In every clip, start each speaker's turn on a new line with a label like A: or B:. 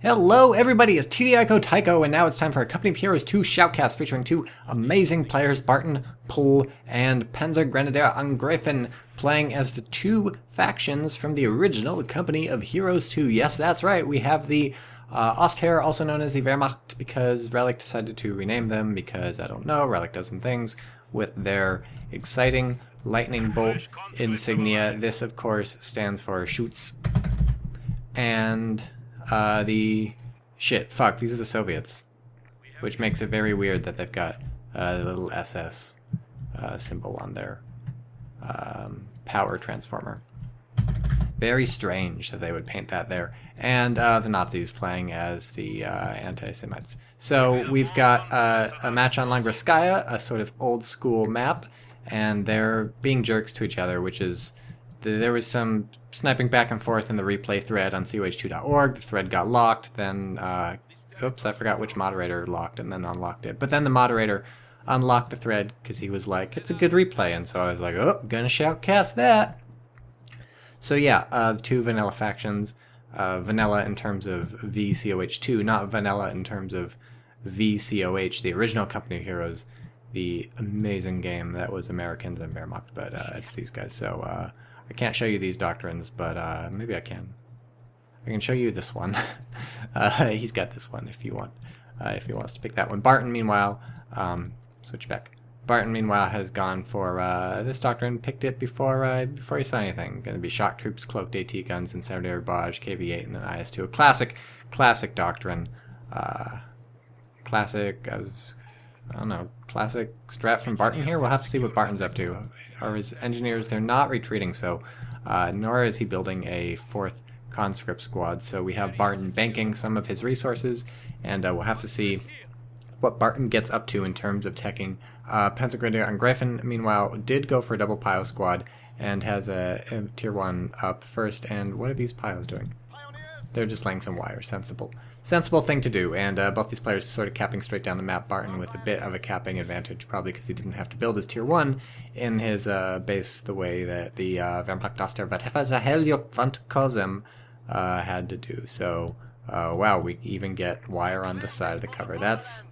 A: Hello everybody, it's TychoCelchuuu, and now it's time for a Company of Heroes 2 shoutcast featuring two amazing players, Barton, Pull, and Panzergrenadier Angreifen, playing as the two factions from the original Company of Heroes 2. Yes, that's right, we have the Ostheer, also known as the Wehrmacht, because Relic decided to rename them, because, I don't know, Relic does some things with their exciting lightning bolt insignia. This, of course, stands for Schutz. And these are the Soviets, which makes it very weird that they've got the little SS symbol on their power transformer. Very strange that they would paint that there. And the Nazis playing as the anti-Semites. So we've got a match on Langrskaya, a sort of old school map, and they're being jerks to each other, which is... There was some sniping back and forth in the replay thread on CoH2.org. The thread got locked, then, oops, I forgot which moderator locked and then unlocked it. But then the moderator unlocked the thread because he was like, it's a good replay. And so I was like, oh, gonna shoutcast that. So yeah, two vanilla factions. Vanilla in terms of VCOH2, not vanilla in terms of VCOH, the original Company of Heroes, the amazing game that was Americans and Wehrmacht, but it's these guys. So, I can't show you these doctrines, but maybe I can. I can show you this one. He's got this one if you want. If he wants to pick that one. Barton, meanwhile, switch back. Barton, meanwhile, has gone for this doctrine. Picked it before he saw anything. Going to be shock troops, cloaked AT guns, incendiary barrage, KV-8, and then IS-2. A classic doctrine. Classic. I don't know. Classic strat from Barton here. We'll have to see what Barton's up to. Are his engineers, they're not retreating, so nor is he building a fourth conscript squad. So we have Barton banking some of his resources, and we'll have to see what Barton gets up to in terms of teching. Panzergrenadier Angreifen, meanwhile, did go for a double pile squad and has a tier 1 up first. And what are these piles doing? They're just laying some wire. Sensible thing to do, and both these players sort of capping straight down the map. Barton with a bit of a capping advantage, probably because he didn't have to build his tier 1 in his base the way that the Wehrmacht aus der Wand had to do. So, wow, we even get wire on this side of the cover. That's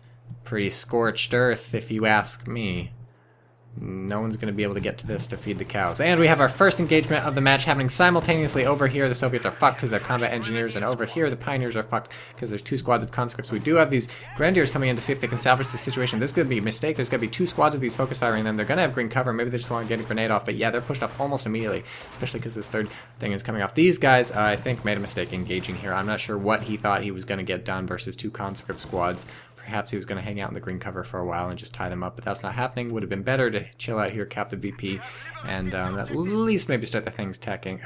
A: pretty scorched earth, if you ask me. No one's going to be able to get to this to feed the cows. And we have our first engagement of the match happening simultaneously. Over here, the Soviets are fucked because they're combat engineers, and over here, the Pioneers are fucked because there's two squads of conscripts. We do have these Grenadiers coming in to see if they can salvage the situation. This is going to be a mistake. There's going to be two squads of these focus firing them. They're going to have green cover. Maybe they just want to get a grenade off, but yeah, they're pushed up almost immediately, especially because this third thing is coming off. These guys, I think, made a mistake engaging here. I'm not sure what he thought he was going to get done versus two conscript squads. Perhaps he was going to hang out in the green cover for a while and just tie them up, but that's not happening. Would have been better to chill out here, cap the VP, and at least maybe start the things ticking,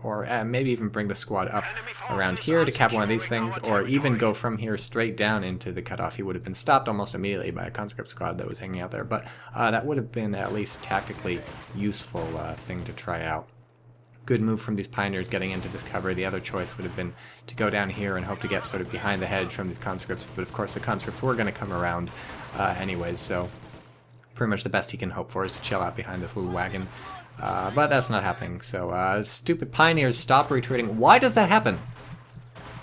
A: or maybe even bring the squad up around here to cap one of these things, or even go from here straight down into the cutoff. He would have been stopped almost immediately by a conscript squad that was hanging out there, but that would have been at least a tactically useful thing to try out. Good move from these Pioneers getting into this cover. The other choice would have been to go down here and hope to get sort of behind the hedge from these conscripts, but of course the conscripts were going to come around anyways, so pretty much the best he can hope for is to chill out behind this little wagon, but that's not happening. So stupid Pioneers, stop retreating. Why does that happen?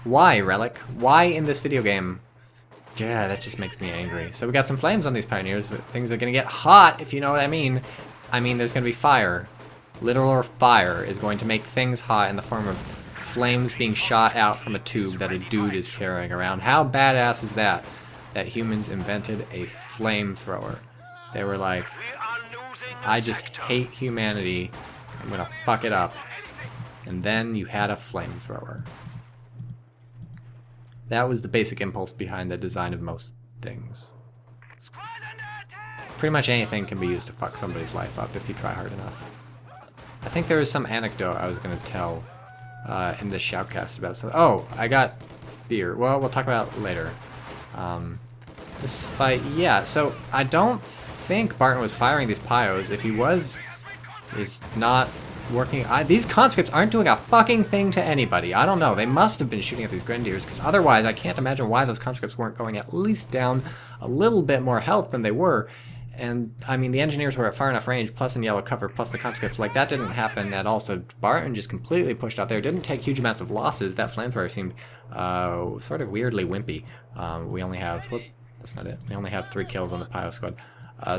A: Why, Relic? Why in this video game? Yeah, that just makes me angry. So we got some flames on these Pioneers, but things are going to get hot, if you know what I mean. I mean, there's going to be fire. Literal fire is going to make things hot in the form of flames being shot out from a tube that a dude is carrying around. How badass is that? That humans invented a flamethrower. They were like, I just hate humanity. I'm gonna fuck it up. And then you had a flamethrower. That was the basic impulse behind the design of most things. Pretty much anything can be used to fuck somebody's life up if you try hard enough. I think there was some anecdote I was going to tell in this shoutcast about something. Oh, I got beer. Well, we'll talk about it later. This fight, yeah, so I don't think Barton was firing these Pios. If he was, it's not working. These conscripts aren't doing a fucking thing to anybody. I don't know. They must have been shooting at these Grenadiers, because otherwise I can't imagine why those conscripts weren't going at least down a little bit more health than they were. And, I mean, the engineers were at far enough range, plus in yellow cover, plus the conscripts. Like, that didn't happen at all. So Barton just completely pushed out there. Didn't take huge amounts of losses. That flamethrower seemed sort of weirdly wimpy. We only have... Whoop, that's not it. We only have 3 kills on the Pyro squad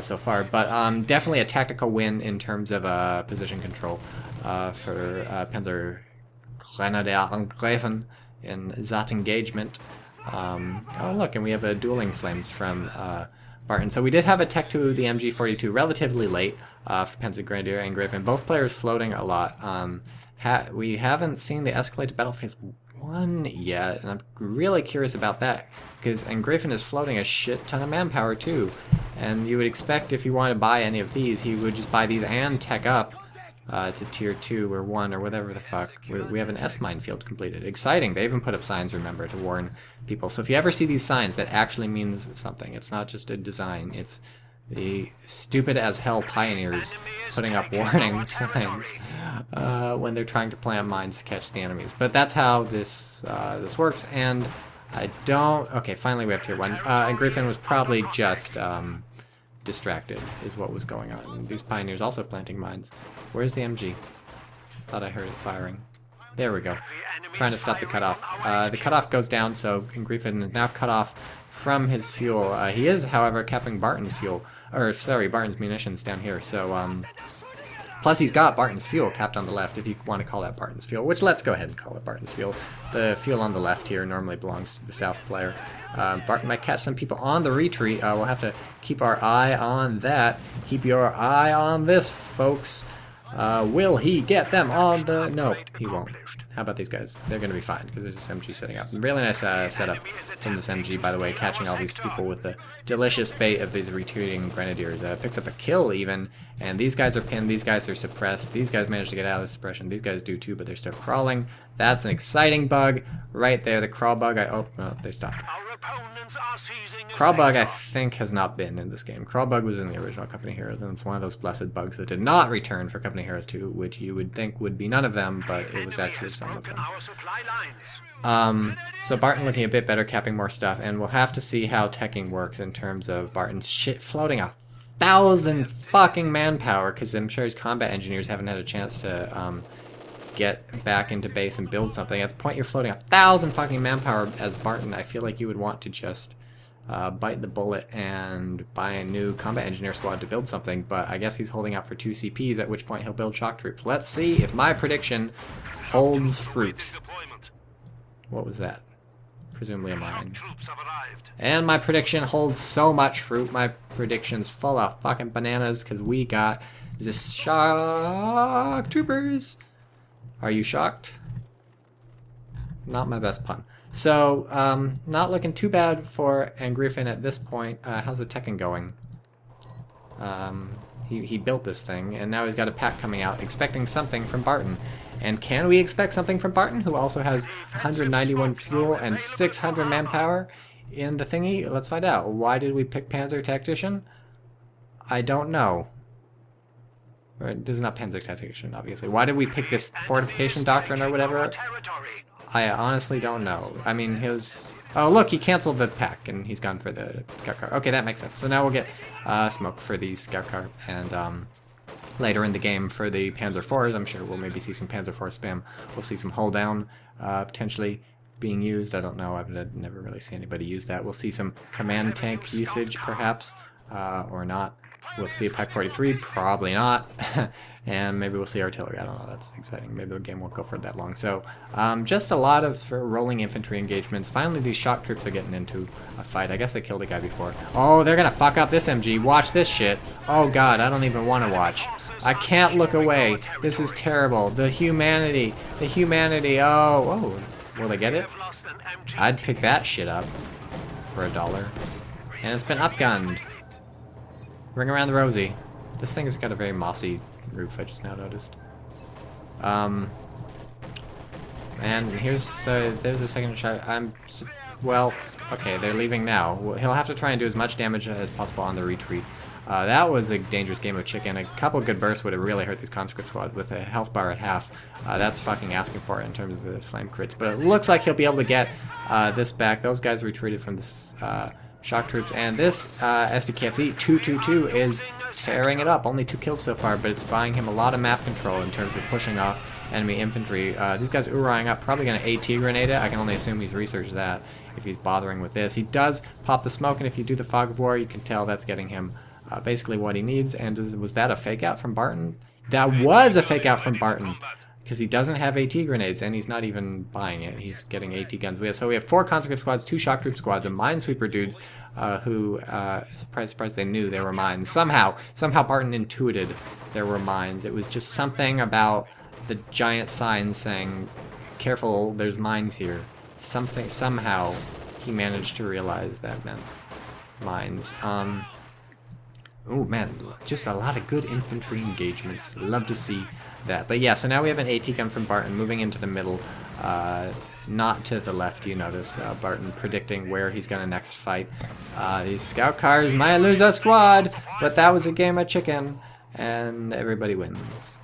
A: so far. But definitely a tactical win in terms of position control for Panzer Grenadier Angreifen in that engagement. Oh, look, and we have a dueling flames from... Barton. So we did have a Tech to the MG42 relatively late for Panzer Grenadier and Angreifen. Both players floating a lot. We haven't seen the escalated battle phase 1 yet, and I'm really curious about that, because Angreifen is floating a shit ton of manpower too. And you would expect if you want to buy any of these, he would just buy these and tech up to tier 2 or 1 or whatever the fuck. We have an S minefield completed. Exciting. They even put up signs, remember, to warn people. So if you ever see these signs, that actually means something. It's not just a design. It's the stupid as hell pioneers putting up warning signs when they're trying to plant mines to catch the enemies. But that's how this works. And I don't... Okay, finally we have tier 1. Angreifen was probably just... distracted is what was going on. These pioneers also planting mines. Where's the MG? Thought I heard it firing. There we go. Trying to stop the cutoff. The cutoff goes down, so Angreifen is now cut off from his fuel. He is, however, capping Barton's fuel. Or, sorry, Barton's munitions down here. So, plus he's got Barton's fuel capped on the left, if you want to call that Barton's fuel. Which, let's go ahead and call it Barton's fuel. The fuel on the left here normally belongs to the south player. Barton might catch some people on the retreat. We'll have to keep our eye on that. Keep your eye on this, folks. Will he get them on the... No, he won't. How about these guys? They're going to be fine, because there's this MG setting up. Really nice setup from this MG, by the way, catching all these people with the delicious bait of these retreating grenadiers. Picks up a kill, even, and these guys are pinned, these guys are suppressed, these guys managed to get out of the suppression, these guys do too, but they're still crawling. That's an exciting bug right there, the crawl bug. Oh, no, they stopped. Crawl bug, I think, has not been in this game. Crawl bug was in the original Company Heroes, and it's one of those blessed bugs that did not return for Company Heroes 2, which you would think would be none of them, but it was actually some of them. So Barton looking a bit better, capping more stuff, and we'll have to see how teching works in terms of Barton floating 1,000 fucking manpower, because I'm sure his combat engineers haven't had a chance to get back into base and build something. At the point you're floating 1,000 fucking manpower as Barton, I feel like you would want to just bite the bullet and buy a new combat engineer squad to build something, but I guess he's holding out for 2 CPs, at which point he'll build shock troops. Let's see if my prediction holds fruit. What was that? Presumably a mine. And my prediction holds so much fruit. My prediction's full of fucking bananas, because we got this shock troopers. Are you shocked? Not my best pun. So, not looking too bad for Angreifen at this point. How's the teching going? He built this thing, and now he's got a pack coming out, expecting something from Barton. And can we expect something from Barton, who also has 191 fuel and 600 manpower in the thingy? Let's find out. Why did we pick Panzer Tactician? I don't know. This is not Panzer Tactician, obviously. Why did we pick this fortification doctrine or whatever? I honestly don't know. I mean, his... Oh, look, he canceled the pack, and he's gone for the scout car. Okay, that makes sense. So now we'll get smoke for the scout car, and later in the game for the Panzer IVs, I'm sure we'll maybe see some Panzer IV spam. We'll see some hull down potentially being used. I don't know. I've never really seen anybody use that. We'll see some command tank usage, perhaps, or not. We'll see a Pack 43, probably not. And maybe we'll see artillery. I don't know, that's exciting. Maybe the game won't go for that long. So, just a lot of rolling infantry engagements. Finally, these shock troops are getting into a fight. I guess they killed a guy before. Oh, they're gonna fuck up this MG. Watch this shit. Oh god, I don't even want to watch. I can't look away. This is terrible. The humanity. The humanity. Oh, will they get it? I'd pick that shit up for $1. And it's been upgunned. Ring around the rosy. This thing has got a very mossy roof, I just now noticed. And here's, there's a second shot. Well, okay, they're leaving now. He'll have to try and do as much damage as possible on the retreat. That was a dangerous game of chicken. A couple good bursts would have really hurt these conscript squad with a health bar at half. That's fucking asking for it in terms of the flame crits. But it looks like he'll be able to get this back. Those guys retreated from this shock troops, and this SDKFZ 222 is tearing it up. Only 2 kills so far, but it's buying him a lot of map control in terms of pushing off enemy infantry. These guys Uraing up, probably going to AT grenade it. I can only assume he's researched that if he's bothering with this. He does pop the smoke, and if you do the fog of war, you can tell that's getting him basically what he needs. And was that a fake out from Barton? That was a fake out from Barton, because he doesn't have AT grenades, and he's not even buying it. He's getting AT guns. So we have 4 conscript squads, 2 shock troop squads, and minesweeper dudes who, surprise, they knew there were mines. Somehow Barton intuited there were mines. It was just something about the giant sign saying, careful, there's mines here. Somehow he managed to realize that meant mines. Oh man, just a lot of good infantry engagements. Love to see that. But yeah, so now we have an AT gun from Barton moving into the middle, not to the left, you notice. Barton predicting where he's going to next fight. These scout cars might lose a squad, but that was a game of chicken, and everybody wins.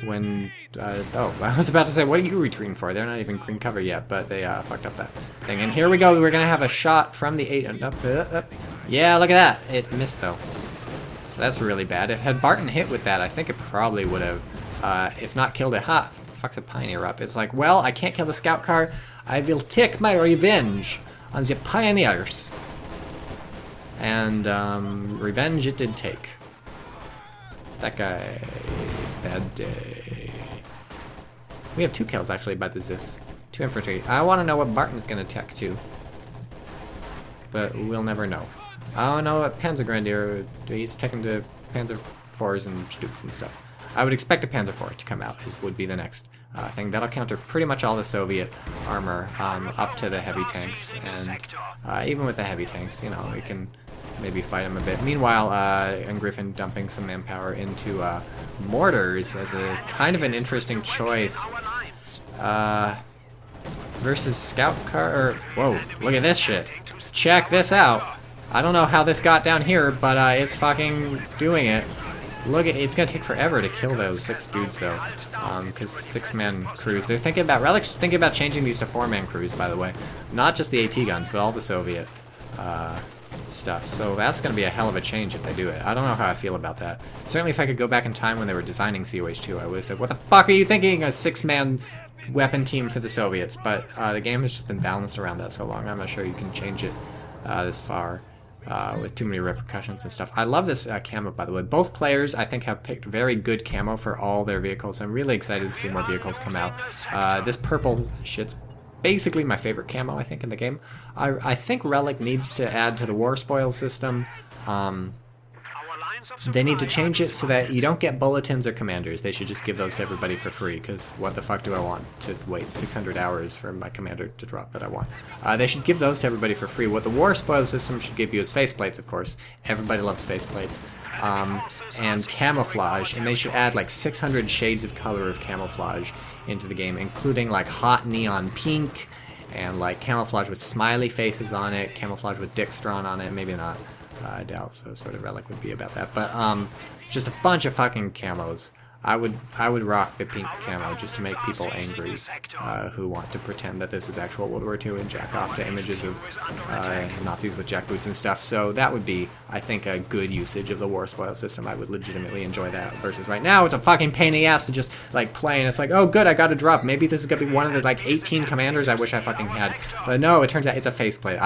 A: When, oh, I was about to say, what are you retreating for? They're not even green cover yet, but they fucked up that thing. And here we go, we're going to have a shot from the 8 and up. Yeah, look at that. It missed, though. So that's really bad. If had Barton hit with that, I think it probably would have, if not killed it. Ha! Fucks a pioneer up. It's like, well, I can't kill the scout car. I will take my revenge on the pioneers. And, revenge it did take. That guy, bad day. We have 2 kills actually by the Zis. 2 infantry. I want to know what Barton's going to tech to. But we'll never know. I don't know what Panzer Grenadier, he's teching to Panzer IVs and Stukes and stuff. I would expect a Panzer IV to come out, would be the next thing. That'll counter pretty much all the Soviet armor up to the heavy tanks. And even with the heavy tanks, you know, we can maybe fight him a bit. Meanwhile, Griffin dumping some manpower into mortars as a kind of an interesting choice. Versus scout car, or, whoa, look at this shit. Check this out. I don't know how this got down here, but it's fucking doing it. Look at, it's gonna take forever to kill those 6 dudes though, because 6-man crews. They're thinking about, Relic's thinking about changing these to 4-man crews, by the way. Not just the AT guns, but all the Soviet stuff. So that's going to be a hell of a change if they do it. I don't know how I feel about that. Certainly if I could go back in time when they were designing CoH2, I would have said, what the fuck are you thinking? A 6-man weapon team for the Soviets. But the game has just been balanced around that so long. I'm not sure you can change it this far with too many repercussions and stuff. I love this camo, by the way. Both players, I think, have picked very good camo for all their vehicles. I'm really excited to see more vehicles come out. This purple shit's basically my favorite camo, I think, in the game. I think Relic needs to add to the war spoil system. They need to change it so that you don't get bulletins or commanders. They should just give those to everybody for free, because what the fuck do I want to wait 600 hours for my commander to drop that I want? They should give those to everybody for free. What the war spoil system should give you is faceplates, of course. Everybody loves faceplates. And camouflage, and they should add like 600 shades of color of camouflage into the game, including like hot neon pink, and like camouflage with smiley faces on it, camouflage with dicks drawn on it, maybe not. I doubt so. Sort of Relic would be about that, but just a bunch of fucking camos. I would rock the pink camo just to make people angry who want to pretend that this is actual World War II and jack off to images of Nazis with jackboots and stuff. So that would be, I think, a good usage of the war spoil system. I would legitimately enjoy that. Versus right now, it's a fucking pain in the ass to just like play, and it's like, oh good, I got a drop. Maybe this is gonna be one of the like 18 commanders I wish I fucking had. But no, it turns out it's a faceplate.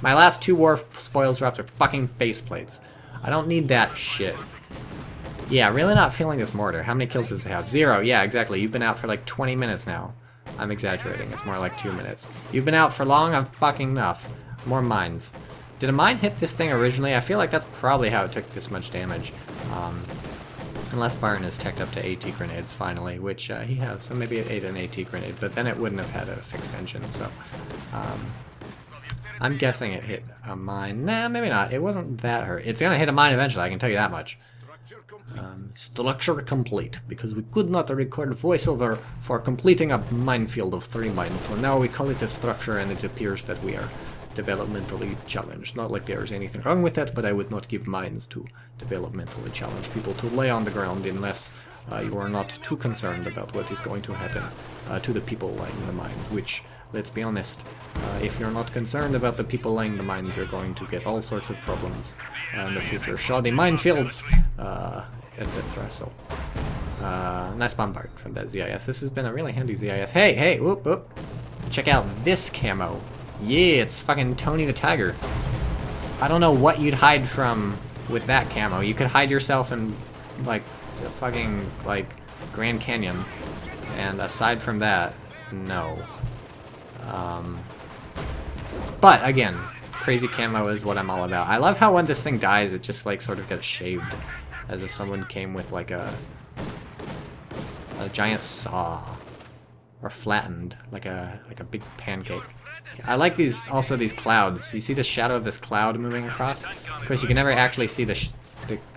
A: My last 2 war spoils drops are fucking faceplates. I don't need that shit. Yeah, really not feeling this mortar. How many kills does it have? 0. Yeah, exactly. You've been out for like 20 minutes now. I'm exaggerating. It's more like 2 minutes. You've been out for long. I'm fucking enough. More mines. Did a mine hit this thing originally? I feel like that's probably how it took this much damage. Unless Barton is teched up to AT grenades finally, which he has. So maybe it ate an AT grenade, but then it wouldn't have had a fixed engine. So I'm guessing it hit a mine. Nah, maybe not. It wasn't that hurt. It's gonna hit a mine eventually, I can tell you that much. Structure complete, because we could not record voiceover for completing a minefield of 3 mines, so now we call it a structure, and it appears that we are developmentally challenged. Not like there is anything wrong with that, but I would not give mines to developmentally challenged people to lay on the ground unless you are not too concerned about what is going to happen to the people laying the mines, which let's be honest. If you're not concerned about the people laying the mines, you're going to get all sorts of problems in the future. Shoddy minefields, etc. So, nice bombard from that ZIS. This has been a really handy ZIS. Hey, hey, whoop, whoop. Check out this camo. Yeah, it's fucking Tony the Tiger. I don't know what you'd hide from with that camo. You could hide yourself in, like, the fucking, like, Grand Canyon. And aside from that, no. But, again, crazy camo is what I'm all about. I love how when this thing dies, it just, like, sort of gets shaved. As if someone came with, like, a giant saw. Or flattened, like a big pancake. I like these clouds. You see the shadow of this cloud moving across? Of course, you can never actually see the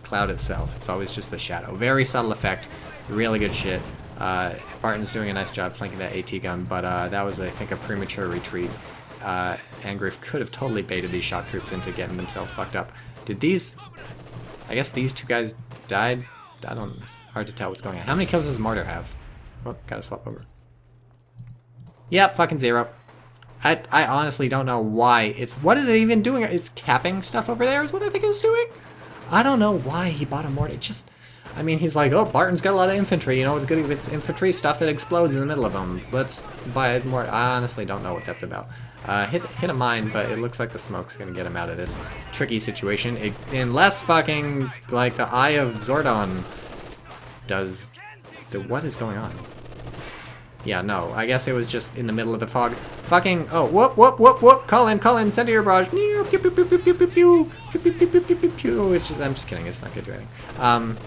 A: cloud itself. It's always just the shadow. Very subtle effect. Really good shit. Barton's doing a nice job flanking that AT gun, but that was, I think, a premature retreat. Angriff could have totally baited these shock troops into getting themselves fucked up. Did these... I guess these two guys died? I don't... It's hard to tell what's going on. How many kills does Mortar have? Oh, gotta swap over. Yep, fucking 0. I honestly don't know why it's... What is it even doing? It's capping stuff over there is what I think it was doing? I don't know why he bought a mortar. It just... I mean, he's like, oh, Barton's got a lot of infantry. You know, it's good if it's infantry stuff that explodes in the middle of them. Let's buy more. I honestly don't know what that's about. Hit a mine, but it looks like the smoke's going to get him out of this tricky situation. Unless fucking, like, the Eye of Zordon does... What is going on? Yeah, no, I guess it was just in the middle of the fog. Fucking, oh, whoop, whoop, whoop, whoop, call in, send your barrage. Pew, pew, pew, pew, pew, pew, pew, pew, pew, pew, pew, pew, pew, which is, I'm just kidding, it's not gonna do anything.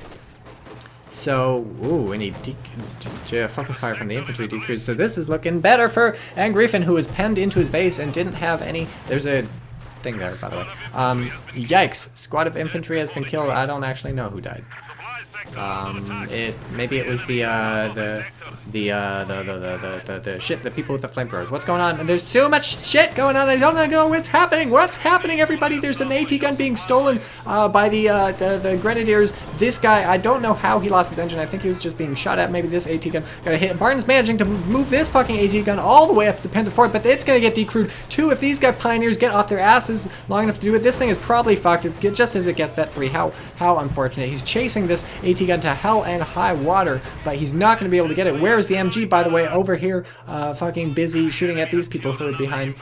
A: So, ooh, any focus fire from the infantry decreased. So this is looking better for Angriffen, who was penned into his base and didn't have any, there's a thing there, by the way. Yikes, squad of infantry has been killed. I don't actually know who died. Maybe it was the shit, the people with the flamethrowers. What's going on? And there's so much shit going on. I don't know what's happening. What's happening, everybody? There's an AT gun being stolen by the grenadiers. This guy, I don't know how he lost his engine. I think he was just being shot at. Maybe this AT gun got a hit. Barton's managing to move this fucking AT gun all the way up the Panzer Fort, but it's gonna get decrewed too if these guy pioneers get off their asses long enough to do it. This thing is probably fucked. It's just as it gets Vet 3. How unfortunate. He's chasing this AT gun to hell and high water, but he's not going to be able to get it. Where is the MG, by the way? Over here, fucking busy shooting at these people who are behind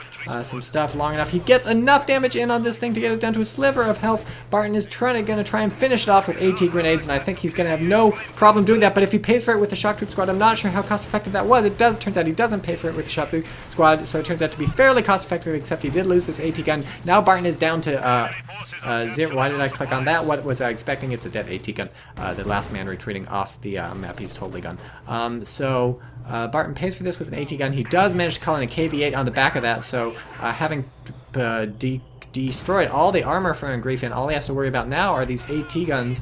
A: some stuff long enough. He gets enough damage in on this thing to get it down to a sliver of health. Barton is going to try and finish it off with AT grenades, and I think he's going to have no problem doing that, but if he pays for it with the shock troop squad, I'm not sure how cost effective that was. It turns out he doesn't pay for it with the shock troop squad, so it turns out to be fairly cost effective, except he did lose this AT gun. Now Barton is down to 0. Why did I click on that? What was I expecting? It's a dead AT gun. The last man retreating off the map, he's totally gone. So Barton pays for this with an AT gun. He does manage to call in a KV-8 on the back of that, so having destroyed all the armor from Angriffen, all he has to worry about now are these AT guns.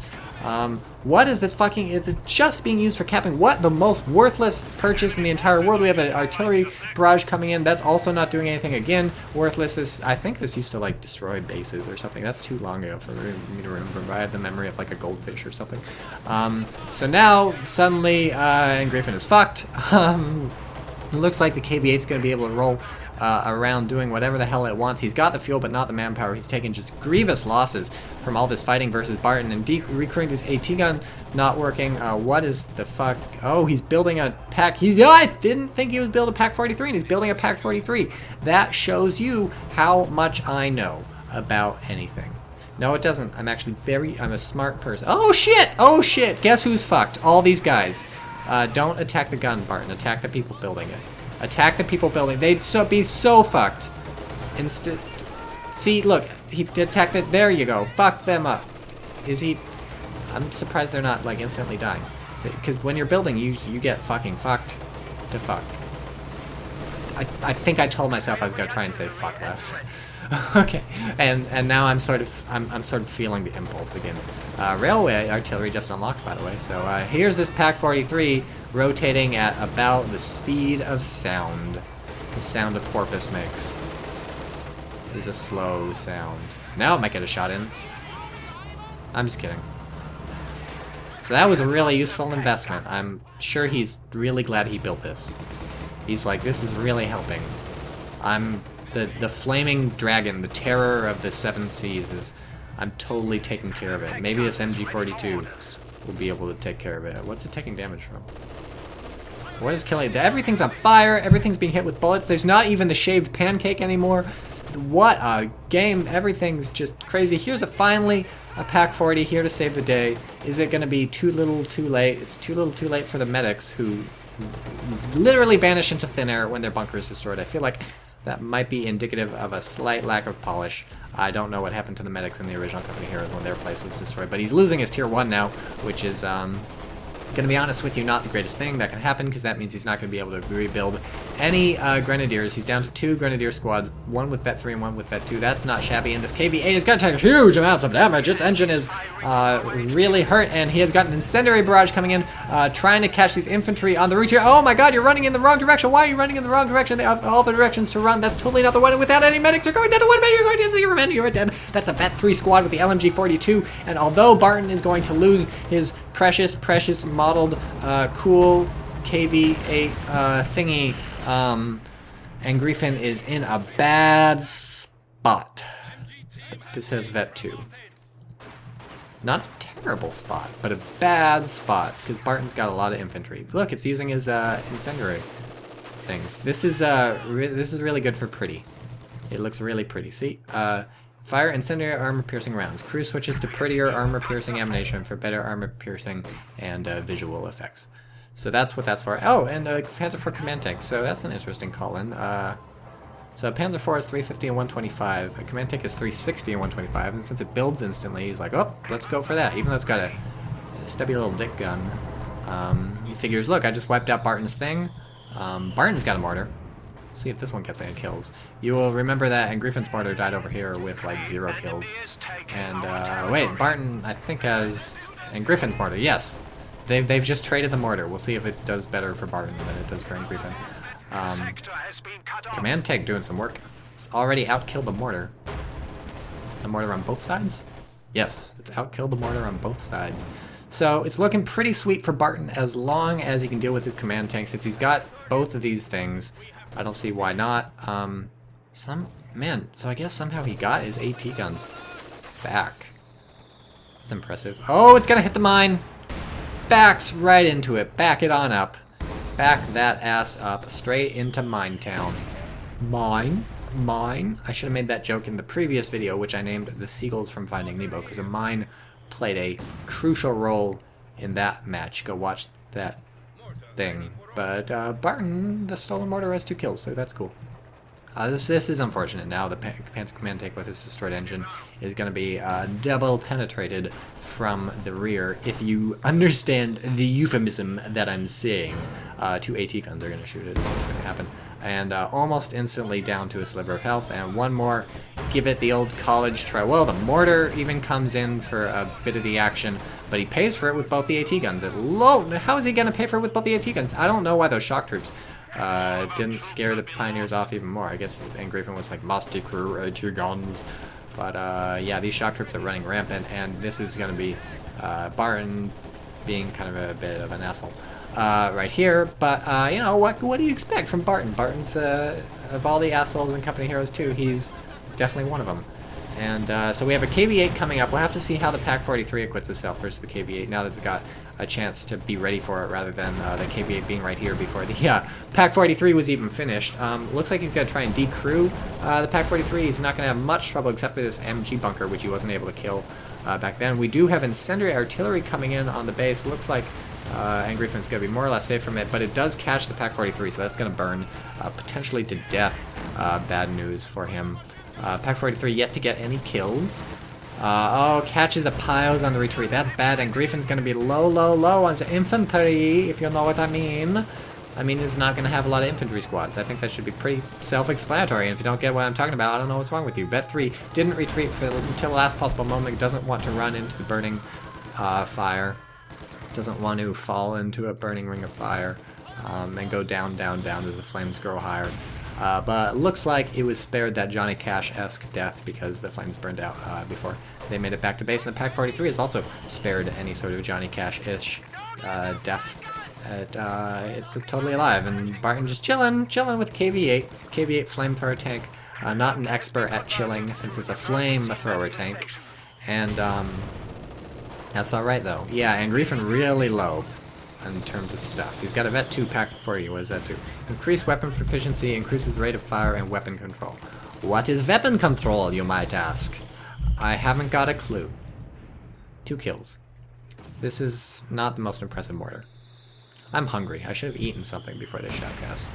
A: What is this fucking... It's just being used for capping. What? The most worthless purchase in the entire world. We have an artillery barrage coming in. That's also not doing anything. Again, worthless. I think this used to, like, destroy bases or something. That's too long ago for me to remember. I have the memory of, like, a goldfish or something. So now, suddenly, Angriffen is fucked. It looks like the KV-8 is going to be able to roll around doing whatever the hell it wants. He's got the fuel, but not the manpower. He's taken just grievous losses from all this fighting versus Barton, and recruiting this AT gun not working. What is the fuck? Oh, he's building a pack. I didn't think he was building a pack 43, and he's building a pack 43. That shows you how much I know about anything. No, it doesn't. I'm a smart person. Oh shit! Oh shit! Guess who's fucked? All these guys. Don't attack the gun, Barton. Attack the people building it. Attack the people building. They'd be so fucked. See, look, he attacked it. There you go. Fuck them up. Is he? I'm surprised they're not like instantly dying. Because when you're building, you get fucking fucked to fuck. I think I told myself I was gonna try and say fuck less. Okay, and now I'm sort of feeling the impulse again. Railway artillery just unlocked, by the way. So here's this Pack 43 rotating at about the speed of sound. The sound a porpoise makes is a slow sound. Now it might get a shot in. I'm just kidding. So that was a really useful investment. I'm sure he's really glad he built this. He's like, this is really helping. I'm the flaming dragon, the terror of the seven seas is. I'm totally taking care of it. Maybe this MG42 will be able to take care of it. What's it taking damage from? What is killing it? Everything's on fire. Everything's being hit with bullets. There's not even the shaved pancake anymore. What a game. Everything's just crazy. Here's finally a Pack 40 here to save the day. Is it going to be too little too late? It's too little too late for the medics who literally vanish into thin air when their bunker is destroyed. I feel like that might be indicative of a slight lack of polish. I don't know what happened to the medics in the original Company Heroes when their place was destroyed, but he's losing his tier 1 now, which is, gonna be honest with you, not the greatest thing that can happen, because that means he's not gonna be able to rebuild any Grenadiers. He's down to 2 Grenadier squads, one with Vet 3 and one with Vet 2. That's not shabby, and this KV-8 is gonna take huge amounts of damage. Its engine is really hurt, and he has got an incendiary barrage coming in, trying to catch these infantry on the route here. Oh my god, you're running in the wrong direction. Why are you running in the wrong direction? They have all the directions to run. That's totally not the one. Without any medics, you're going down to 1 man, you're going down to 0 men, you're dead. That's a Vet 3 squad with the LMG-42, and although Barton is going to lose his precious modeled cool KV-8 thingy, and Griffin is in a bad spot. This says Vet 2. Not a terrible spot, but a bad spot, because Barton's got a lot of infantry. Look, it's using his incendiary things. This is really good for pretty. It looks really pretty. See? Fire incendiary armor-piercing rounds. Crew switches to prettier armor-piercing ammunition for better armor-piercing and visual effects. So that's what that's for. Oh, and Panzer IV command tank. So that's an interesting call-in. So Panzer IV is 350 and 125. A command tank is 360 and 125. And since it builds instantly, he's like, oh, let's go for that. Even though it's got a stubby little dick gun. He figures, look, I just wiped out Barton's thing. Barton's got a mortar. See if this one gets any kills. You will remember that, and Griffin's mortar died over here with like 0 kills. And wait, Barton I think has, and Griffin's mortar, yes, they've just traded the mortar. We'll see if it does better for Barton than it does for Griffin. Command tank doing some work. It's already outkilled the mortar. The mortar on both sides? Yes, it's outkilled the mortar on both sides. So it's looking pretty sweet for Barton as long as he can deal with his command tank. Since he's got both of these things, I don't see why not. So I guess somehow he got his AT guns back. That's impressive. Oh, it's gonna hit the mine. Backs right into it. Back it on up. Back that ass up straight into Mine Town. Mine? I should have made that joke in the previous video, which I named The Seagulls from Finding Nemo, because a mine played a crucial role in that match. Go watch that thing. But Barton, the stolen mortar, has 2 kills, so that's cool. This is unfortunate. Now the Panzer command tank with his destroyed engine is going to be double penetrated from the rear. If you understand the euphemism that I'm saying, 2 AT guns are going to shoot it, so what's going to happen. And almost instantly down to a sliver of health, and one more. Give it the old college try. Well, the mortar even comes in for a bit of the action, but he pays for it with both the AT guns. How is he going to pay for it with both the AT guns? I don't know why those shock troops didn't scare the Pioneers off even more. I guess Griffin was like, Master Crew AT guns. But yeah, these shock troops are running rampant, and this is going to be Barton being kind of a bit of an asshole right here. But you know, what do you expect from Barton? Barton's of all the assholes in Company Heroes 2, he's definitely one of them. And so we have a KV-8 coming up. We'll have to see how the Pack 43 equips itself versus the KV-8 now that it's got a chance to be ready for it, rather than the KV-8 being right here before the Pack 43 was even finished. Looks like he's going to try and decrew the Pack 43. He's not going to have much trouble except for this MG bunker, which he wasn't able to kill back then. We do have incendiary artillery coming in on the base. Looks like and Griffin's going to be more or less safe from it, but it does catch the Pack 43, so that's going to burn potentially to death. Bad news for him. Pack 43 yet to get any kills. Oh, catches the piles on the retreat. That's bad, and Griffin's going to be low on the infantry, if you know what I mean. I mean, he's not going to have a lot of infantry squads. I think that should be pretty self-explanatory, and if you don't get what I'm talking about, I don't know what's wrong with you. Vet 3 didn't retreat until the last possible moment. He doesn't want to run into the burning fire. Doesn't want to fall into a burning ring of fire and go down as the flames grow higher. But looks like it was spared that Johnny Cash-esque death because the flames burned out before they made it back to base. And the Pack 43 is also spared any sort of Johnny Cash-ish death It's totally alive, and Barton just chilling with KV-8 flamethrower tank. Not an expert at chilling since it's a flamethrower tank, and that's all right though. Yeah, and Griffin really low in terms of stuff. He's got a Vet 2 Pack 40. What does that do? Increased weapon proficiency, increases rate of fire, and weapon control. What is weapon control, you might ask? I haven't got a clue. 2 kills. This is not the most impressive mortar. I'm hungry. I should have eaten something before this shoutcast.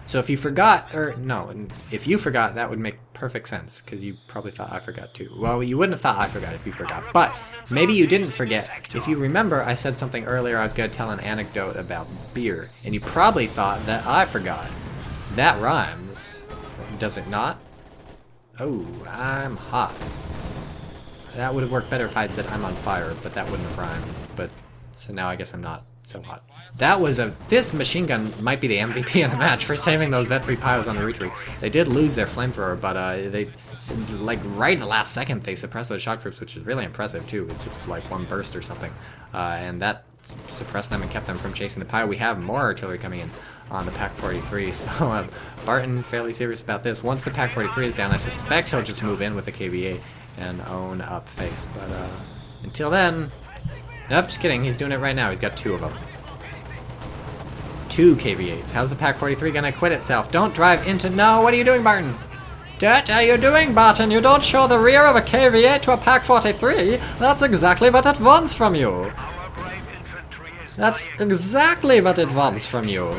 A: So if you forgot, or no, if you forgot, that would make perfect sense, because you probably thought I forgot too. Well, you wouldn't have thought I forgot if you forgot, but maybe you didn't forget. If you remember, I said something earlier, I was going to tell an anecdote about beer, and you probably thought that I forgot. That rhymes. Does it not? Oh, I'm hot. That would have worked better if I had said I'm on fire, but that wouldn't have rhymed. But, so now I guess I'm not so hot. That was this machine gun might be the MVP of the match for saving those Vet 3 piles on the retreat. They did lose their flamethrower, but they, like, right at the last second, they suppressed those shock troops, which is really impressive, too. It's just, like, one burst or something. And that suppressed them and kept them from chasing the pile. We have more artillery coming in on the Pack 43, so Barton fairly serious about this. Once the Pack 43 is down, I suspect he'll just move in with the KVA and own up face. But until then, nope, just kidding. He's doing it right now. He's got 2 of them. 2 KV-8s. How's the Pack 43 gonna quit itself? Don't drive into... No, what are you doing, Barton? What are you doing, Barton? You don't show the rear of a KV-8 to a Pack 43. That's exactly what it wants from you. That's exactly what it wants from you.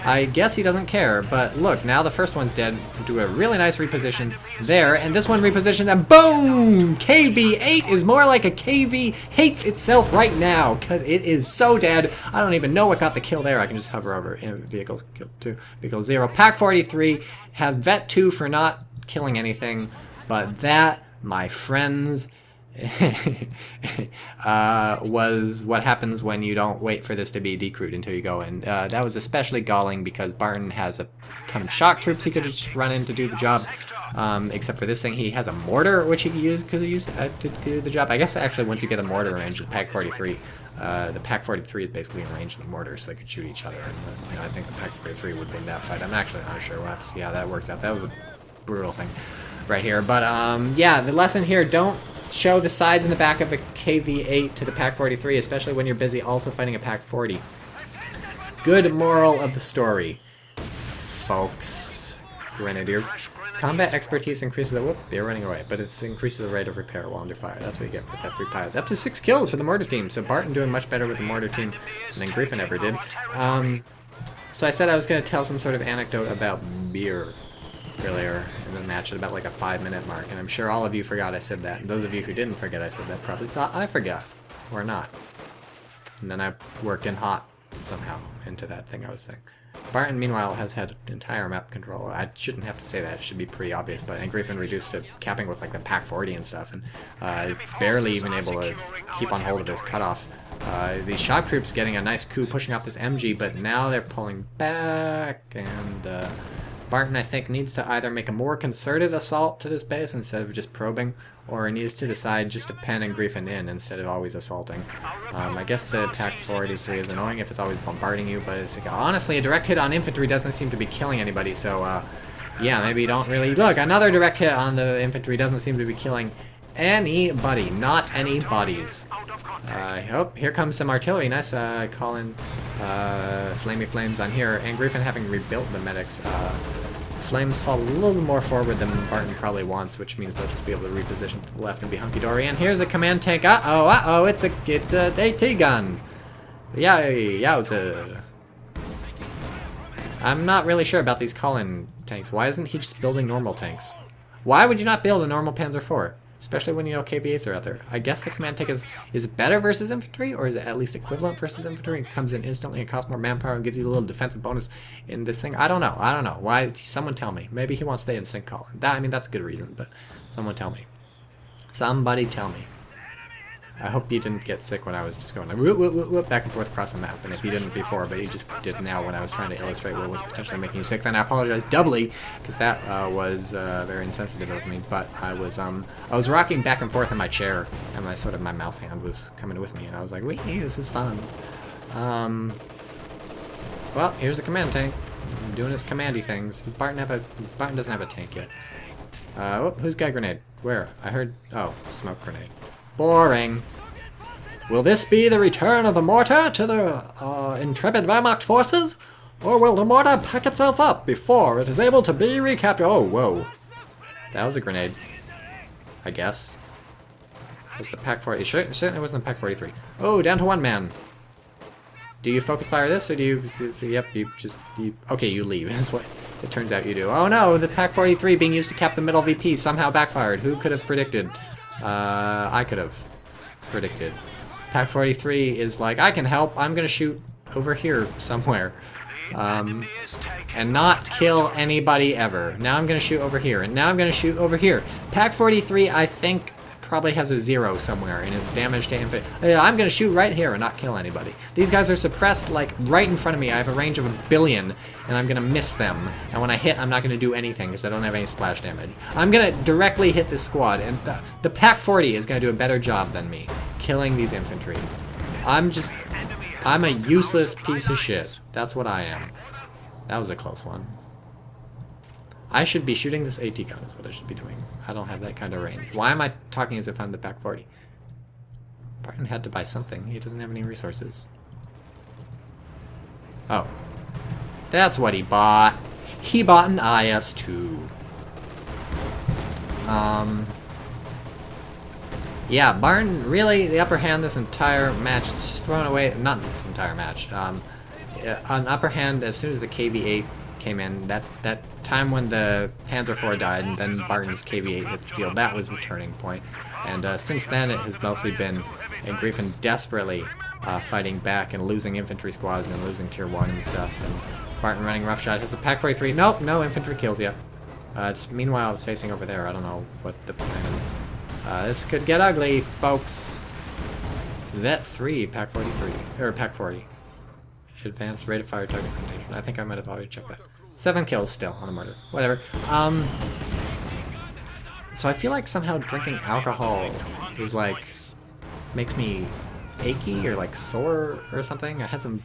A: I guess he doesn't care, but look, now the first one's dead. Do a really nice reposition there, and this one repositioned, and boom! KV-8 is more like a KV hates itself right now, because it is so dead. I don't even know what got the kill there. I can just hover over vehicles, kill 2, vehicle 0. Pack 43 has Vet 2 for not killing anything, but that, my friends, was what happens when you don't wait for this to be decrewed until you go in. That was especially galling because Barton has a ton of shock troops he could just run in to do the job. Except for this thing, he has a mortar which he could use to do the job. I guess actually once you get a mortar range, the Pack 43, the Pack 43 is basically in range of the mortar, so they could shoot each other. And I think the Pack 43 would win that fight. I'm actually not sure. We'll have to see how that works out. That was a brutal thing right here. But yeah, the lesson here: don't show the sides and the back of a KV-8 to the Pack 43, especially when you're busy also fighting a Pack 40. Good moral of the story, folks. Grenadiers. Combat expertise increases the... Whoop, they're running away, but it increases the rate of repair while under fire. That's what you get for that 3 piles. Up to 6 kills for the mortar team, so Barton doing much better with the mortar team than Griffin ever did. So I said I was going to tell some sort of anecdote about beer earlier in the match at about like a 5-minute mark, and I'm sure all of you forgot I said that. And those of you who didn't forget I said that probably thought I forgot, or not. And then I worked in hot somehow into that thing I was saying. Barton, meanwhile, has had entire map control. I shouldn't have to say that. It should be pretty obvious, but Griffin reduced to capping with like the Pack 40 and stuff, and is barely even able to keep on hold of his cutoff. These shock troops getting a nice coup pushing off this MG, but now they're pulling back, and Barton, I think, needs to either make a more concerted assault to this base instead of just probing, or he needs to decide just to pen and Griffin in instead of always assaulting. I guess the Pack 43 is annoying if it's always bombarding you, but it's like, honestly, a direct hit on infantry doesn't seem to be killing anybody, so yeah, maybe you don't really... Look, another direct hit on the infantry doesn't seem to be killing anybody, not any bodies. Oh, here comes some artillery. Nice call in Flamey Flames on here, and Griffin having rebuilt the medics. Flames fall a little more forward than Barton probably wants, which means they'll just be able to reposition to the left and be hunky-dory. And here's a command tank. Uh-oh, it's a AT gun. Yowza. I'm not really sure about these call-in tanks. Why isn't he just building normal tanks? Why would you not build a normal Panzer IV? Especially when you know KV-8s are out there. I guess the command tank is it better versus infantry, or is it at least equivalent versus infantry? It comes in instantly and costs more manpower and gives you a little defensive bonus in this thing. I don't know. Why? Someone tell me. Maybe he wants the instant call. I mean, that's a good reason, but someone tell me. Somebody tell me. I hope you didn't get sick when I was just going like, whoop, whoop, whoop, whoop, back and forth across the map. And if you didn't before, but you just did now when I was trying to illustrate what was potentially making you sick, then I apologize doubly, because that was very insensitive of me. But I was rocking back and forth in my chair, and my mouse hand was coming with me, and I was like, wee, this is fun. Well, here's a command tank. Doing his commandy things. Does Barton have a... Barton doesn't have a tank yet. Oh, who's got a grenade? Where? I heard... Oh, smoke grenade. Boring. Will this be the return of the mortar to the intrepid Wehrmacht forces? Or will the mortar pack itself up before it is able to be recaptured? Oh, whoa. That was a grenade. I guess. Was the Pack 40? Certainly wasn't the Pack 43. Oh, down to one man. Do you focus fire this, or do you... Yep, okay, you leave, is what it turns out you do. Oh no, the Pack 43 being used to cap the middle VP somehow backfired. Who could have predicted? I could have predicted. Pack 43 is like, I can help, I'm gonna shoot over here somewhere. And not kill anybody ever. Now I'm gonna shoot over here, and now I'm gonna shoot over here. Pack 43, I think, probably has a 0 somewhere in his damage to infantry. I'm gonna shoot right here and not kill anybody. These guys are suppressed, like, right in front of me. I have a range of 1 billion, and I'm gonna miss them. And when I hit, I'm not gonna do anything, because I don't have any splash damage. I'm gonna directly hit this squad, and the Pack 40 is gonna do a better job than me, killing these infantry. I'm a useless piece of shit. That's what I am. That was a close one. I should be shooting this AT gun is what I should be doing. I don't have that kind of range. Why am I talking as if I'm the Pack 40? Barton had to buy something. He doesn't have any resources. Oh. That's what he bought. He bought an IS-2. Yeah, Barton really the upper hand this entire match. It's just thrown away. Not this entire match. On upper hand as soon as the KV-8 came in, that time when the Panzer IV died and then Barton's KV-8 hit the field, that was the turning point. And since then it has mostly been Griffin desperately fighting back and losing infantry squads and losing tier 1 and stuff, and Barton running roughshod. Has a Pack 43. Nope, no infantry kills yet. Meanwhile it's facing over there. I don't know what the plan is. This could get ugly, folks. Vet 3, Pack 43, or Pack 40. Advanced rate of fire target rotation. I think I might have already checked that. 7 kills still on the mortar. Whatever. So I feel like somehow drinking alcohol is like makes me achy or like sore or something. I had some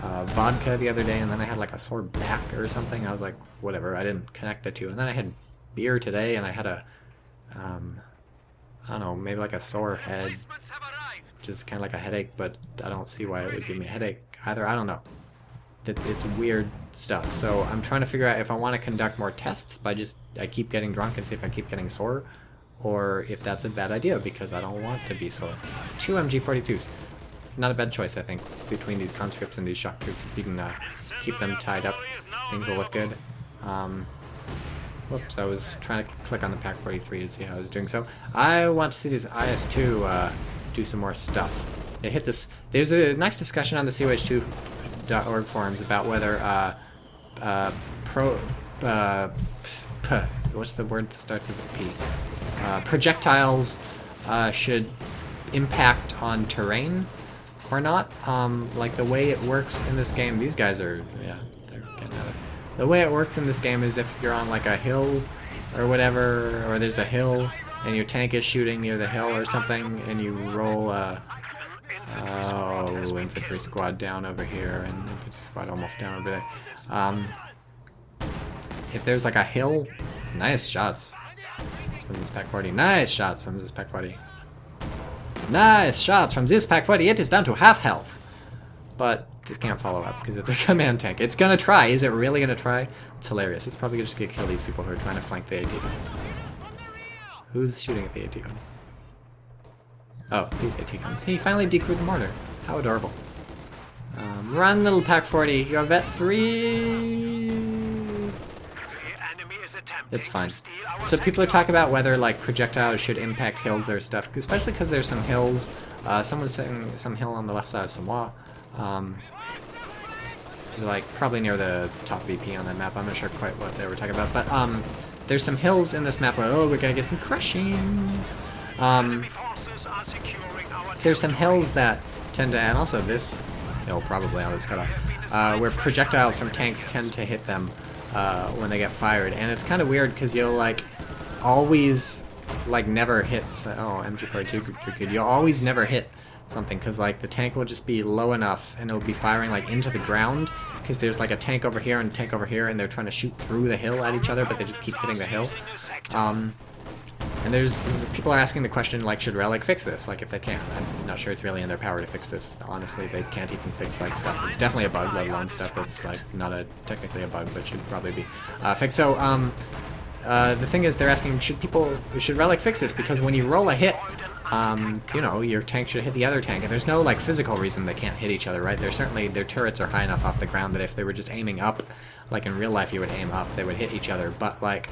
A: vodka the other day and then I had like a sore back or something. I was like, whatever. I didn't connect the two. And then I had beer today and I had a I don't know, maybe like a sore head. Just kind of like a headache, but I don't see why it would give me a headache either. I don't know. It's weird stuff. So I'm trying to figure out if I want to conduct more tests by I keep getting drunk and see if I keep getting sore, or if that's a bad idea because I don't want to be sore. 2 MG42s. Not a bad choice, I think, between these conscripts and these shock troops. If you can keep them tied up, things will look good. Whoops, I was trying to click on the Pack 43 to see how I was doing. So I want to see this IS-2 do some more stuff. It hit this. There's a nice discussion on the CoH2.org forums about whether what's the word that starts with a P? Projectiles should impact on terrain or not. Like the way it works in this game, these guys are, yeah, they're getting at it. The way it works in this game is if you're on like a hill or whatever, or there's a hill and your tank is shooting near the hill or something, and you roll infantry squad down over here and infantry squad almost down over there. If there's like a hill, nice shots from this Pack 40. Nice shots from this Pack 40. Nice shots from this Pack 40. It is down to half health. But this can't follow up because it's a command tank. It's gonna try. Is it really gonna try? It's hilarious. It's probably just gonna kill these people who are trying to flank the AT gun. Who's shooting at the AT gun? Oh, these AT guns. He finally decrewed the mortar. How adorable. Run, little Pack 40. You're vet 3. It's fine. So people are talking about whether like projectiles should impact hills or stuff, especially because there's some hills. Someone's saying some hill on the left side of Samoa. Like probably near the top VP on that map. I'm not sure quite what they were talking about, but there's some hills in this map where we're gonna get some crushing. There's some hills that tend to, and also this hill probably on this cutoff, where projectiles from tanks tend to hit them when they get fired, and it's kind of weird because you'll like always like never hit. Oh, MG42 good. You'll always never hit something because like the tank will just be low enough and it'll be firing like into the ground because there's like a tank over here and a tank over here, and they're trying to shoot through the hill at each other, but they just keep hitting the hill. And there's people are asking the question, like, should Relic fix this? Like, if they can. I'm not sure it's really in their power to fix this. Honestly, they can't even fix, like, stuff. It's definitely a bug, let alone stuff that's, like, not technically a bug, but should probably be fixed. So, the thing is, they're asking, should Relic fix this? Because when you roll a hit, you know, your tank should hit the other tank, and there's no, like, physical reason they can't hit each other, right? Their turrets are high enough off the ground that if they were just aiming up, like in real life you would aim up, they would hit each other, but, like,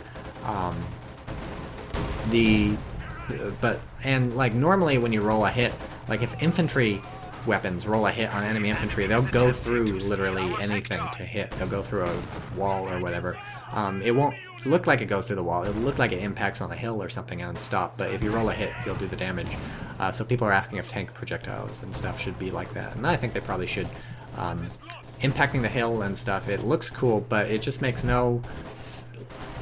A: like normally when you roll a hit, like if infantry weapons roll a hit on enemy infantry, they'll go through literally anything to hit. They'll go through a wall or whatever. It won't look like it goes through the wall. It'll look like it impacts on the hill or something and stop, but if you roll a hit, you'll do the damage. So people are asking if tank projectiles and stuff should be like that, and I think they probably should. Impacting the hill and stuff, it looks cool, but it just makes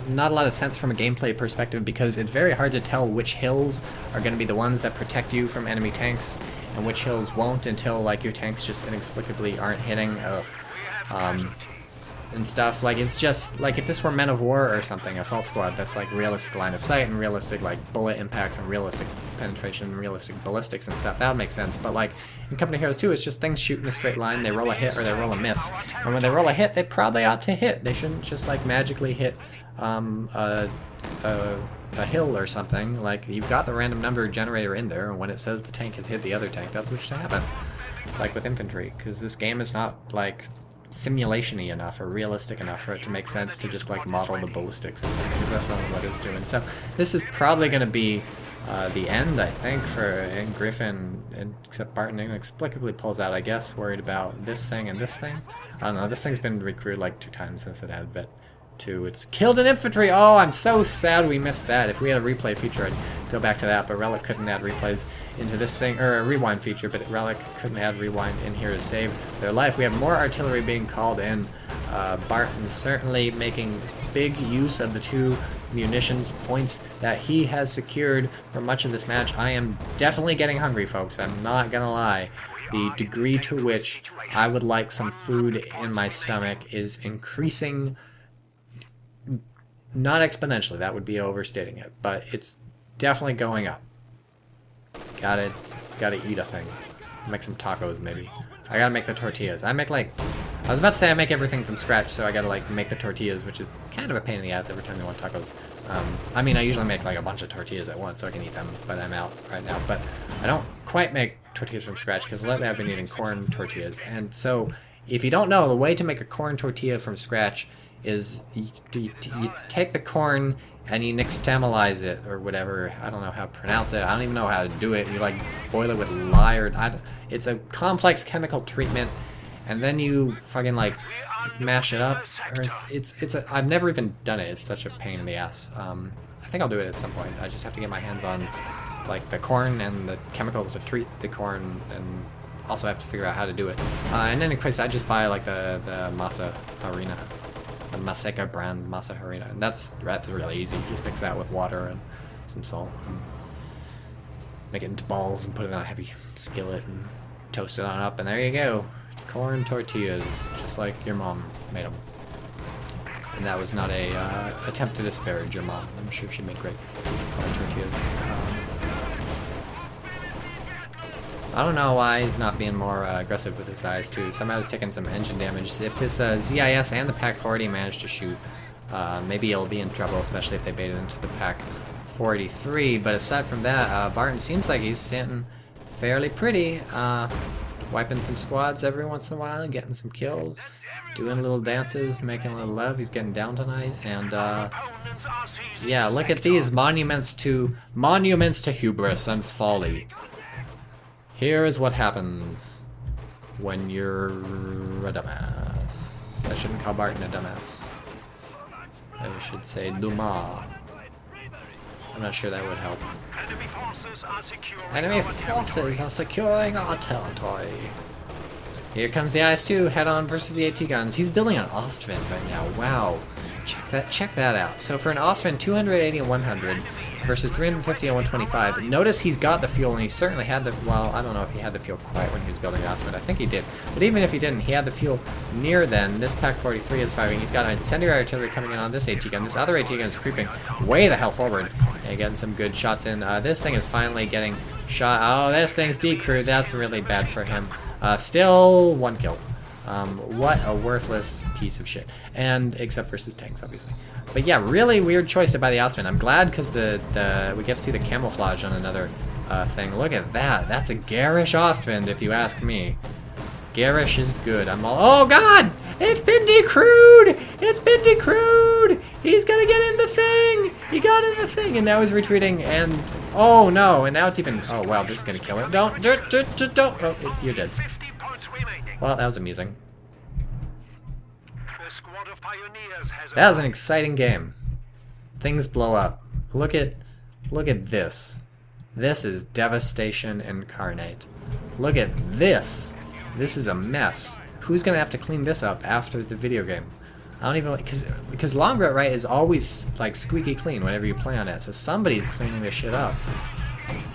A: not a lot of sense from a gameplay perspective, because it's very hard to tell which hills are going to be the ones that protect you from enemy tanks and which hills won't until, like, your tanks just inexplicably aren't hitting and stuff. Like, it's just like if this were Men of War or something, Assault Squad, that's like realistic line of sight and realistic, like, bullet impacts and realistic penetration and realistic ballistics and stuff, that would make sense. But, like, in Company Heroes 2, it's just things shoot in a straight line, they roll a hit or they roll a miss, and when they roll a hit, they probably ought to hit. They shouldn't just, like, magically hit a hill or something. Like, you've got the random number generator in there, and when it says the tank has hit the other tank, that's what should happen. Like with infantry, because this game is not, like, simulation-y enough or realistic enough for it to make sense to just, like, model the ballistics or something, because that's not what it's doing. So this is probably going to be the end, I think, for Griffin, except Barton inexplicably pulls out, I guess, worried about this thing and this thing. I don't know, this thing's been recruited like 2 times since it had vet 2. It's killed an infantry! Oh, I'm so sad we missed that. If we had a replay feature, I'd go back to that, but Relic couldn't add replays into this thing, or a rewind feature, but Relic couldn't add rewind in here to save their life. We have more artillery being called in. Barton certainly making big use of the 2 munitions points that he has secured for much of this match. I am definitely getting hungry, folks. I'm not gonna lie. The degree to which I would like some food in my stomach is increasing, not exponentially, that would be overstating it, but it's definitely going up. Gotta eat a thing. Make some tacos, maybe. I gotta make the tortillas. I was about to say I make everything from scratch, so I gotta, like, make the tortillas, which is kind of a pain in the ass every time you want tacos. I mean, I usually make, like, a bunch of tortillas at once so I can eat them, but I'm out right now. But I don't quite make tortillas from scratch, because lately I've been eating corn tortillas. And so, if you don't know, the way to make a corn tortilla from scratch is you take the corn and you nixtamalize it, or whatever. I don't know how to pronounce it. I don't even know how to do it. You, like, boil it with lye, or it's a complex chemical treatment, and then you fucking, like, mash it up. Or I've never even done it. It's such a pain in the ass. I think I'll do it at some point. I just have to get my hands on, like, the corn and the chemicals to treat the corn, and also have to figure out how to do it. In any case, I just buy, like, the masa harina. The Maseka brand masa harina, and that's really easy. You just mix that with water and some salt, and make it into balls and put it on a heavy skillet and toast it on up, and there you go. Corn tortillas, just like your mom made them. And that was not a attempt to disparage your mom. I'm sure she made great corn tortillas. I don't know why he's not being more aggressive with his eyes, too. Somehow he's taking some engine damage. If this ZIS and the Pack 480 manage to shoot, maybe he'll be in trouble, especially if they bait it into the Pack 483. But aside from that, Barton seems like he's sitting fairly pretty. Wiping some squads every once in a while, getting some kills, doing little dances, making a little love. He's getting down tonight, and yeah, look at these monuments to hubris and folly. Here is what happens when you're a dumbass. I shouldn't call Barton a dumbass. I should say Duma. I'm not sure that would help. Enemy forces are securing our territory. Here comes the IS-2 head-on versus the AT guns. He's building an Ostwind right now. Wow. Check that out. So for an Austrian, 280 and 100 versus 350 and 125. Notice he's got the fuel, and he certainly had the, well, I don't know if he had the fuel quite when he was building the Austrian. I think he did. But even if he didn't, he had the fuel near then. This Pack 43 is firing. He's got incendiary artillery coming in on this AT gun. This other AT gun is creeping way the hell forward and getting some good shots in. This thing is finally getting shot. Oh, this thing's decrewed. That's really bad for him. Still 1 kill. What a worthless piece of shit. And except versus tanks, obviously. But yeah, really weird choice to buy the Austrian. I'm glad because we get to see the camouflage on another thing. Look at that. That's a garish Austrian, if you ask me. Garish is good. Oh god! It's been decrewed! It's been decrewed! He's gonna get in the thing! He got in the thing, and now he's retreating, and oh no, and now it's even, oh wow, this is gonna kill him. Don't, oh, you're dead. Well, that was amusing. That was an exciting game. Things blow up. Look at this. This is devastation incarnate. Look at this. This is a mess. Who's gonna have to clean this up after the video game? I don't even, because Longret, right, is always like squeaky clean whenever you play on it. So somebody's cleaning this shit up.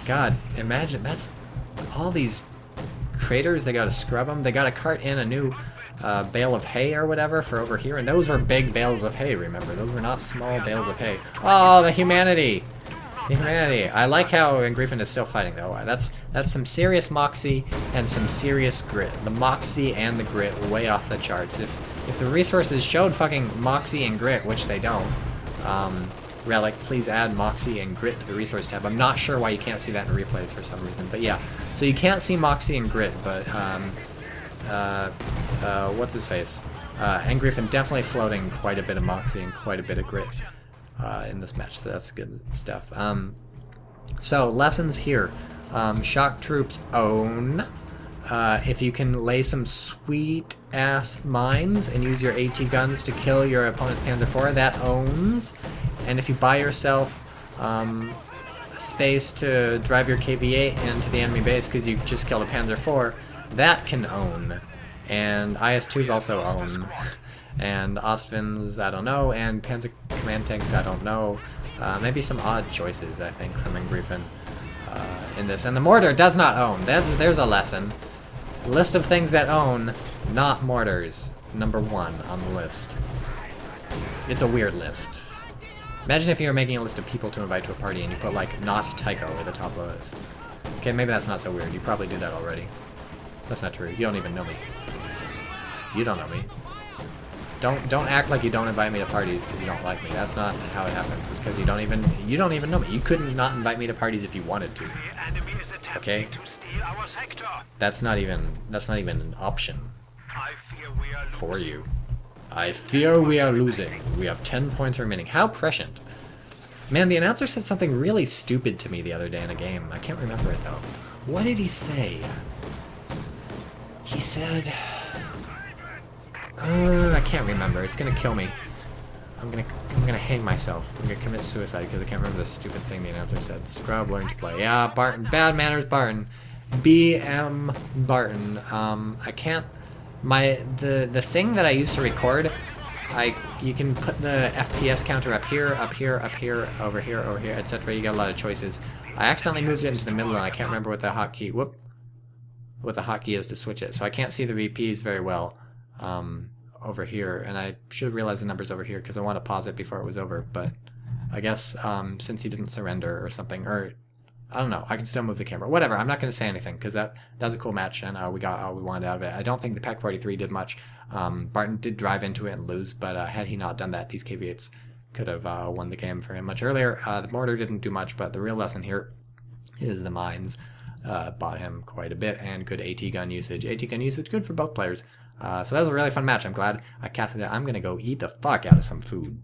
A: God, imagine that's all these craters. They gotta scrub them. They gotta cart in a new bale of hay or whatever for over here, and those were big bales of hay. Remember, those were not small bales of hay. Oh, the humanity. Humanity. I like how Griffin is still fighting though. That's some serious moxie and some serious grit. The moxie and the grit way off the charts. If the resources showed fucking moxie and grit, which they don't, Relic, please add moxie and grit to the resource tab. I'm not sure why you can't see that in replays for some reason, but yeah. So you can't see moxie and grit, but what's his face? And Griffin definitely floating quite a bit of moxie and quite a bit of grit in this match, so that's good stuff. So lessons here. Shock troops own. If you can lay some sweet ass mines and use your AT guns to kill your opponent's Panda 4, that owns. And if you buy yourself space to drive your KV-8 into the enemy base because you just killed a Panda 4, that can own. And IS-2s also own. And Austrians, I don't know, and Panzer Command Tanks, I don't know. Maybe some odd choices, I think, from Griffin in this. And the mortar does not own. There's a lesson. List of things that own, not mortars. Number 1 on the list. It's a weird list. Imagine if you were making a list of people to invite to a party and you put, like, not Tycho at the top of the list. Okay, maybe that's not so weird. You probably do that already. That's not true. You don't even know me. You don't know me. Don't act like you don't invite me to parties because you don't like me. That's not how it happens. It's because you don't even know me. You couldn't not invite me to parties if you wanted to. Okay? That's not even an option for you. I fear we are losing. We have 10 points remaining. How prescient. Man, the announcer said something really stupid to me the other day in a game. I can't remember it though. What did he say? He said... I can't remember. It's gonna kill me. I'm gonna hang myself. I'm gonna commit suicide because I can't remember the stupid thing the announcer said. Scrub, learn to play. Yeah, Barton. Bad manners, Barton. BM Barton. I can't. The thing that I used to record, you can put the FPS counter up here, over here, etc. You got a lot of choices. I accidentally moved it into the middle, and I can't remember what the hotkey. What the hotkey is to switch it. So I can't see the VPs very well. Over here, and I should have realized the numbers over here because I want to pause it before it was over, but I guess since he didn't surrender or something, or I don't know, I can still move the camera. Whatever, I'm not going to say anything because that was a cool match and we got all we wanted out of it. I don't think the Pack 43 did much. Barton did drive into it and lose, but had he not done that, these KV-8s could have won the game for him much earlier. The mortar didn't do much, but the real lesson here is the mines bought him quite a bit, and good AT gun usage. AT gun usage, good for both players. So that was a really fun match. I'm glad I casted it. I'm going to go eat the fuck out of some food.